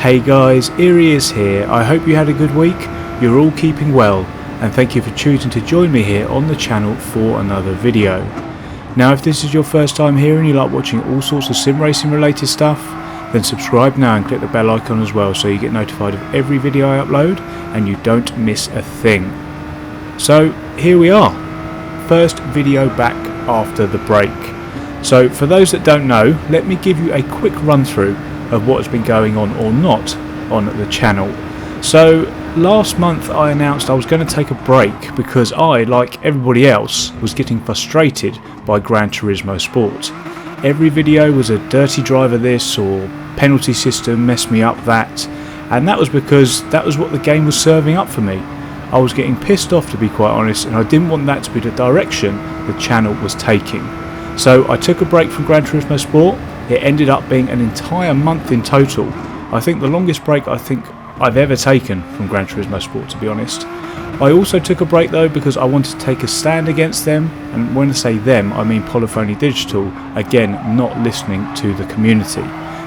Hey guys, Erie is here. I hope you had a good week, you're all keeping well, and thank you for choosing to join me here on the channel for another video. Now if this is your first time here and you like watching all sorts of sim racing related stuff, then subscribe now and click the bell icon as well so you get notified of every video I upload and you don't miss a thing. So here we are, first video back after the break. So for those that don't know, let me give you a quick run through of what has been going on or not on the channel. So last month I announced I was going to take a break because I, like everybody else, was getting frustrated by Gran Turismo Sport. Every video was a dirty driver this or penalty system messed me up that, and that was because that was what the game was serving up for me. I was getting pissed off, to be quite honest, and I didn't want that to be the direction the channel was taking. So I took a break from Gran Turismo Sport. It ended up being an entire month in total. I think the longest break I've ever taken from Gran Turismo Sport, to be honest. I also took a break though because I wanted to take a stand against them, and when I say them I mean Polyphony Digital, again not listening to the community.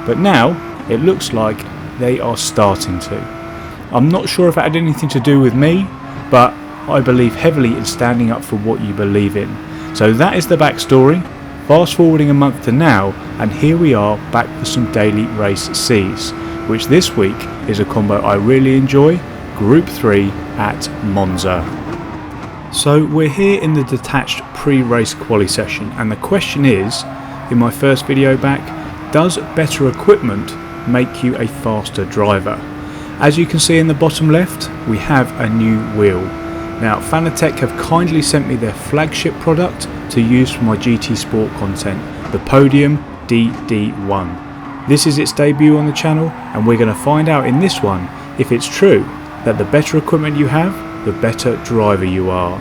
But now it looks like they are starting to. I'm not sure if it had anything to do with me, but I believe heavily in standing up for what you believe in. So that is the backstory. Fast forwarding a month to now, and here we are back for some daily race Cs, which this week is a combo I really enjoy, Group 3 at Monza. So we're here in the detached pre-race quali session, and the question is, in my first video back, does better equipment make you a faster driver? As you can see in the bottom left, we have a new wheel. Now Fanatec have kindly sent me their flagship product to use for my GT Sport content, the Podium DD1. This is its debut on the channel, and we're going to find out in this one if it's true that the better equipment you have, the better driver you are.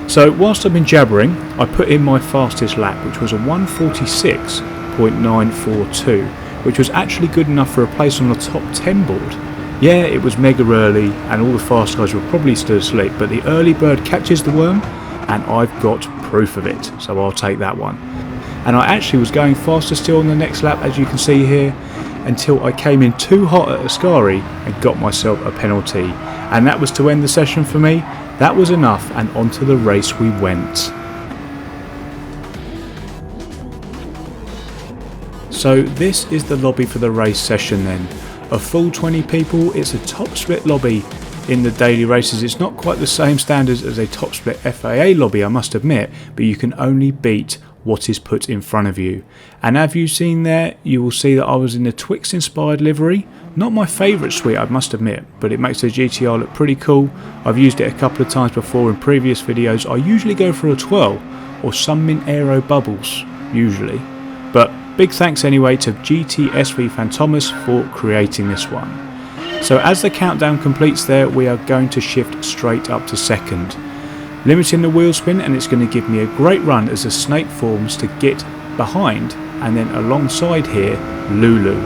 So whilst I've been jabbering, I put in my fastest lap, which was a 1:46.942, which was actually good enough for a place on the top 10 board. Yeah, it was mega early and all the fast guys were probably still asleep, but the early bird catches the worm, and I've got proof of it, so I'll take that one. And I actually was going faster still on the next lap, as you can see here, until I came in too hot at Ascari and got myself a penalty, and that was to end the session for me. That was enough, and onto the race we went. So this is the lobby for the race session then. A full 20 people. It's a top split lobby in the daily races. It's not quite the same standards as a top split FAA lobby, I must admit, but you can only beat what is put in front of you. And as you've seen there, you will see that I was in the Twix inspired livery. Not my favourite suite, I must admit, but it makes the GTR look pretty cool. I've used it a couple of times before in previous videos. I usually go for a twirl or some mint aero bubbles, usually. But big thanks anyway to GTSV Fantomas for creating this one. So as the countdown completes there, we are going to shift straight up to second. Limiting the wheel spin, and it's going to give me a great run as the snake forms to get behind, and then alongside here, Lulu.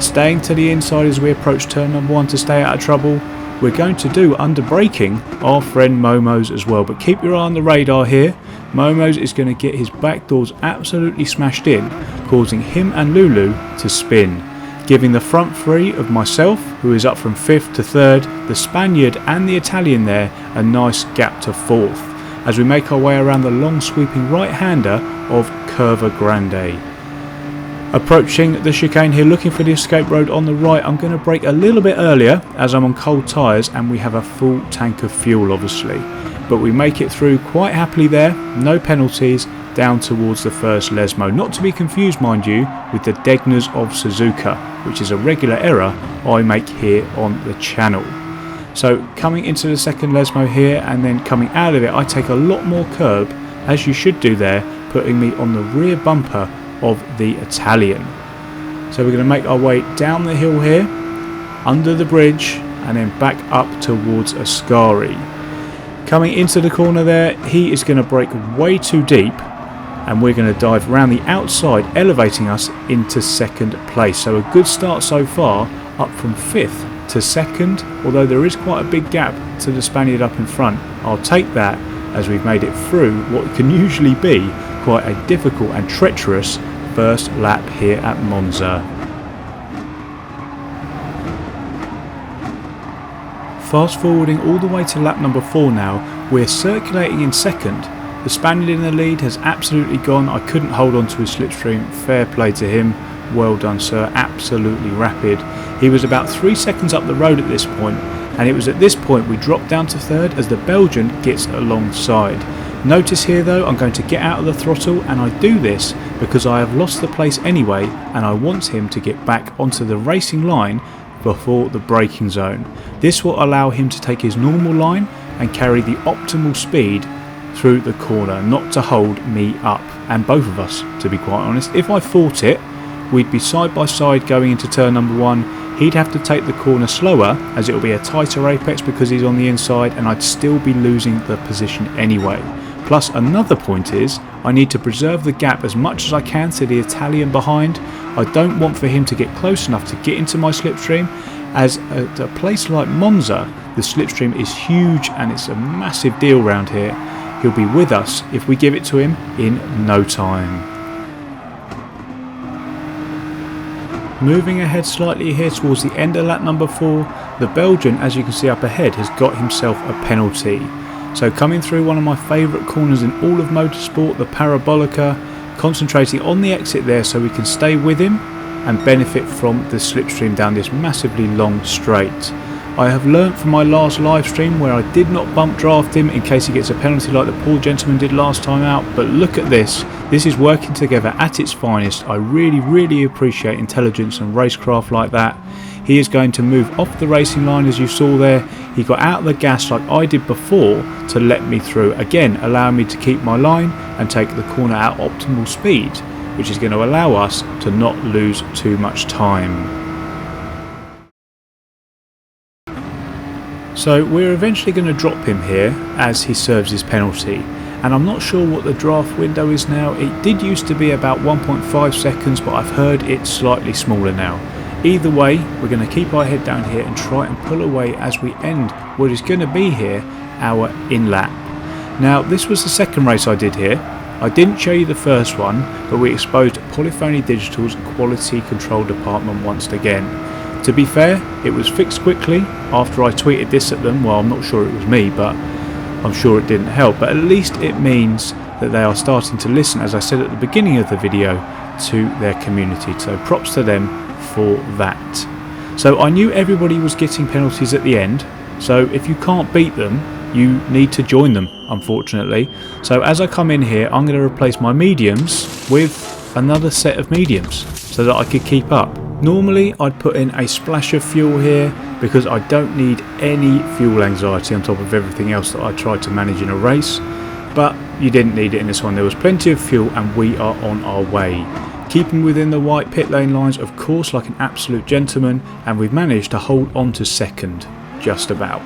Staying to the inside as we approach turn number 1 to stay out of trouble. We're going to do, under braking, our friend Momo's as well, but keep your eye on the radar here. Momo's is going to get his back doors absolutely smashed in, causing him and Lulu to spin, giving the front three of myself, who is up from 5th to 3rd, the Spaniard and the Italian there, a nice gap to 4th, as we make our way around the long sweeping right-hander of Curva Grande. Approaching the chicane here, looking for the escape road on the right. I'm going to brake a little bit earlier as I'm on cold tyres and we have a full tank of fuel obviously. But we make it through quite happily there, no penalties, down towards the first Lesmo. Not to be confused, mind you, with the Degnas of Suzuka, which is a regular error I make here on the channel. So coming into the second Lesmo here and then coming out of it, I take a lot more curb, as you should do there, putting me on the rear bumper of the Italian. So we're going to make our way down the hill here, under the bridge, and then back up towards Ascari. Coming into the corner there, he is going to brake way too deep, and we're going to dive around the outside, elevating us into second place. So a good start so far, up from 5th to 2nd, although there is quite a big gap to the Spaniard up in front. I'll take that as we've made it through what can usually be quite a difficult and treacherous first lap here at Monza. Fast forwarding all the way to lap number 4 now, we're circulating in second. The Spaniard in the lead has absolutely gone. I couldn't hold on to his slipstream. Fair play to him. Well done, sir. Absolutely rapid. He was about 3 seconds up the road at this point, and it was at this point we dropped down to third as the Belgian gets alongside. Notice here though, I'm going to get out of the throttle, and I do this because I have lost the place anyway, and I want him to get back onto the racing line before the braking zone. This will allow him to take his normal line and carry the optimal speed through the corner, not to hold me up, and both of us, to be quite honest. If I fought it, we'd be side by side going into turn number 1. He'd have to take the corner slower as it will be a tighter apex because he's on the inside, and I'd still be losing the position anyway. Plus another point is I need to preserve the gap as much as I can to the Italian behind. I don't want for him to get close enough to get into my slipstream, as at a place like Monza the slipstream is huge and it's a massive deal round here. He'll be with us if we give it to him in no time. Moving ahead slightly here towards the end of lap number 4, the Belgian, as you can see up ahead, has got himself a penalty. So coming through one of my favourite corners in all of motorsport, the Parabolica, concentrating on the exit there so we can stay with him and benefit from the slipstream down this massively long straight. I have learnt from my last live stream where I did not bump draft him in case he gets a penalty like the poor gentleman did last time out, but look at this. This is working together at its finest. I really appreciate intelligence and racecraft like that. He is going to move off the racing line as you saw there. He got out of the gas like I did before to let me through, again allowing me to keep my line and take the corner at optimal speed, which is going to allow us to not lose too much time. So we're eventually going to drop him here as he serves his penalty, and I'm not sure what the draft window is now. It did used to be about 1.5 seconds, but I've heard it's slightly smaller now. Either way, we're going to keep our head down here and try and pull away as we end what is going to be here our in-lap. Now this was the second race I did here. I didn't show you the first one, but we exposed Polyphony Digital's quality control department once again. To be fair, it was fixed quickly after I tweeted this at them. Well, I'm not sure it was me, but I'm sure it didn't help. But at least it means that they are starting to listen, as I said at the beginning of the video, to their community. So props to them for that. So I knew everybody was getting penalties at the end. So if you can't beat them, you need to join them, unfortunately. So as I come in here, I'm going to replace my mediums with another set of mediums so that I could keep up. Normally I'd put in a splash of fuel here because I don't need any fuel anxiety on top of everything else that I try to manage in a race, but you didn't need it in this one. There was plenty of fuel and we are on our way. Keeping within the white pit lane lines, of course, like an absolute gentleman, and we've managed to hold on to second, just about.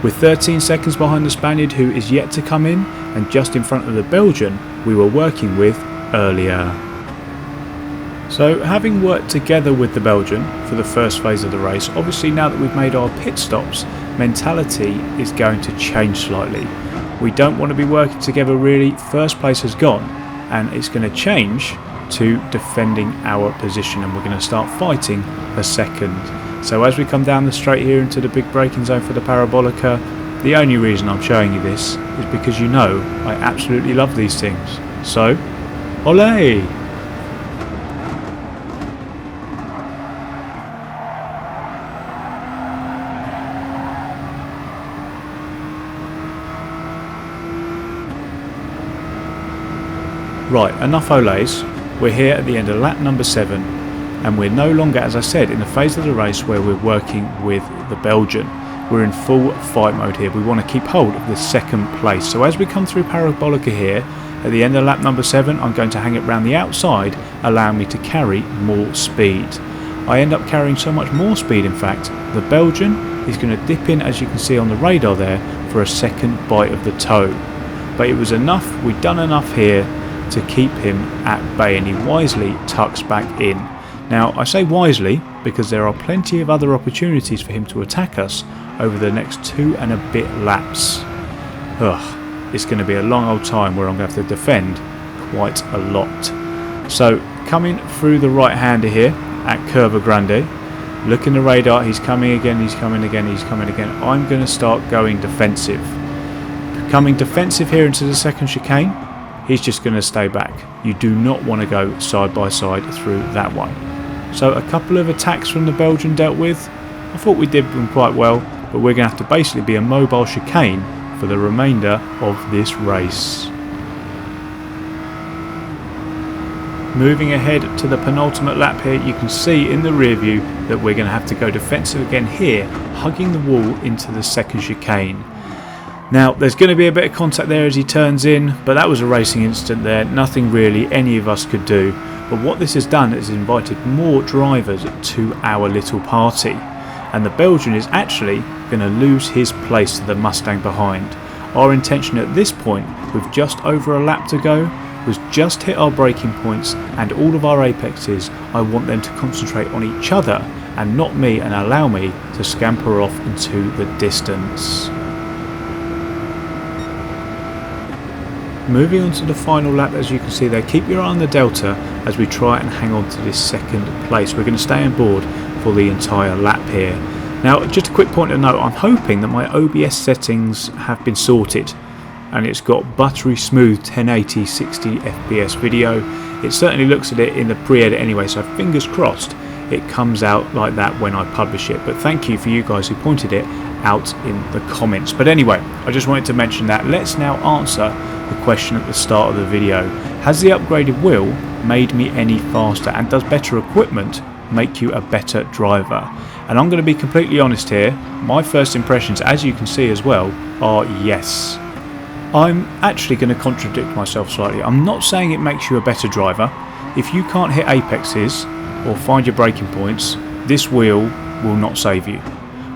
With 13 seconds behind the Spaniard, who is yet to come in, and just in front of the Belgian we were working with earlier. So having worked together with the Belgian for the first phase of the race, obviously now that we've made our pit stops, mentality is going to change slightly. We don't want to be working together really. First place has gone, and it's going to change to defending our position, and we're going to start fighting for second. So as we come down the straight here into the big braking zone for the Parabolica, the only reason I'm showing you this is because you know I absolutely love these things. So, olé! Right, enough olays. We're here at the end of lap number 7, and we're no longer, as I said, in the phase of the race where we're working with the Belgian. We're in full fight mode here. We want to keep hold of the second place. So as we come through Parabolica here, at the end of lap number 7, I'm going to hang it round the outside, allowing me to carry more speed. I end up carrying so much more speed, in fact, the Belgian is going to dip in, as you can see on the radar there, for a second bite of the toe. But it was enough, we'd done enough here to keep him at bay, and he wisely tucks back in. Now I say wisely because there are plenty of other opportunities for him to attack us over the next 2 and a bit laps. It's going to be a long old time where I'm going to have to defend quite a lot. So coming through the right hander here at Curva Grande, Look in the radar, he's coming again, he's coming again, he's coming again. I'm going to start going defensive. Coming defensive here into the second chicane, he's just going to stay back. You do not want to go side by side through that one. So a couple of attacks from the Belgian dealt with. I thought we did them quite well, but we're going to have to basically be a mobile chicane for the remainder of this race. Moving ahead to the penultimate lap here, you can see in the rear view that we're going to have to go defensive again here, hugging the wall into the second chicane. Now there's going to be a bit of contact there as he turns in, but that was a racing incident there, nothing really any of us could do. But what this has done is invited more drivers to our little party, and the Belgian is actually going to lose his place to the Mustang behind. Our intention at this point, with just over a lap to go, was just hit our braking points and all of our apexes. I want them to concentrate on each other and not me, and allow me to scamper off into the distance. Moving on to the final lap, as you can see there, keep your eye on the delta as we try and hang on to this second place. We're going to stay on board for the entire lap here. Now just a quick point of note, I'm hoping that my OBS settings have been sorted and it's got buttery smooth 1080 60 FPS video. It certainly looks at it in the pre-edit anyway, so fingers crossed it comes out like that when I publish it. But thank you for you guys who pointed it out in the comments. But anyway, I just wanted to mention that. Let's now answer the question at the start of the video. Has the upgraded wheel made me any faster, and does better equipment make you a better driver? And I'm going to be completely honest here, my first impressions, as you can see as well, are yes. I'm actually going to contradict myself slightly. I'm not saying it makes you a better driver. If you can't hit apexes or find your braking points, this wheel will not save you.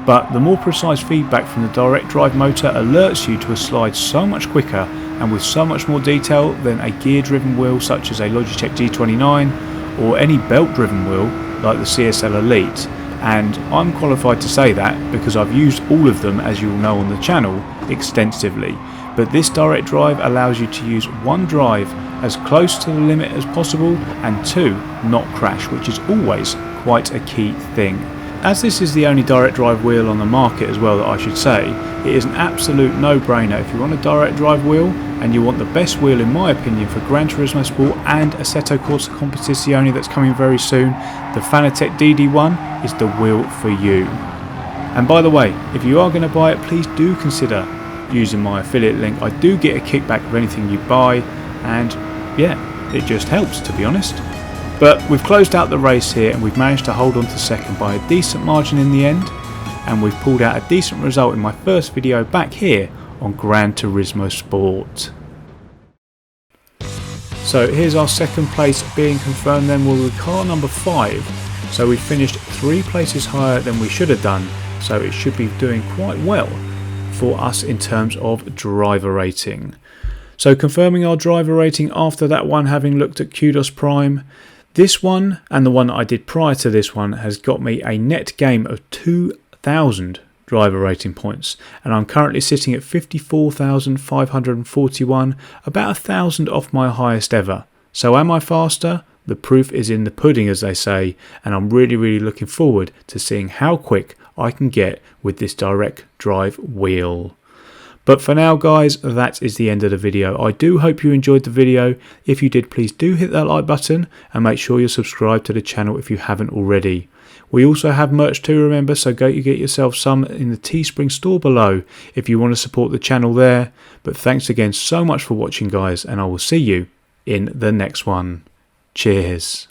But the more precise feedback from the direct drive motor alerts you to a slide so much quicker and with so much more detail than a gear driven wheel such as a Logitech G29 or any belt driven wheel like the CSL Elite. And I'm qualified to say that because I've used all of them, as you'll know on the channel, extensively. But this direct drive allows you to use one drive as close to the limit as possible, and two, not crash, which is always quite a key thing. As this is the only direct drive wheel on the market as well, that I should say, it is an absolute no-brainer. If you want a direct drive wheel and you want the best wheel in my opinion for Gran Turismo Sport and Assetto Corsa Competizione that's coming very soon, the Fanatec DD1 is the wheel for you. And by the way, if you are going to buy it, please do consider using my affiliate link. I do get a kickback of anything you buy, and yeah, it just helps, to be honest. But we've closed out the race here and we've managed to hold on to second by a decent margin in the end, and we've pulled out a decent result in my first video back here on Gran Turismo Sport. So here's our second place being confirmed then, with car number 5. So we finished 3 places higher than we should have done, so it should be doing quite well for us in terms of driver rating. So confirming our driver rating after that one, having looked at Kudos Prime, this one and the one that I did prior to this one has got me a net gain of 2,000 driver rating points, and I'm currently sitting at 54,541, about 1,000 off my highest ever. So am I faster? The proof is in the pudding, as they say, and I'm really looking forward to seeing how quick I can get with this direct drive wheel. But for now guys, that is the end of the video. I do hope you enjoyed the video. If you did, please do hit that like button and make sure you're subscribed to the channel if you haven't already. We also have merch too, remember, so go get yourself some in the Teespring store below if you want to support the channel there. But thanks again so much for watching guys, and I will see you in the next one. Cheers.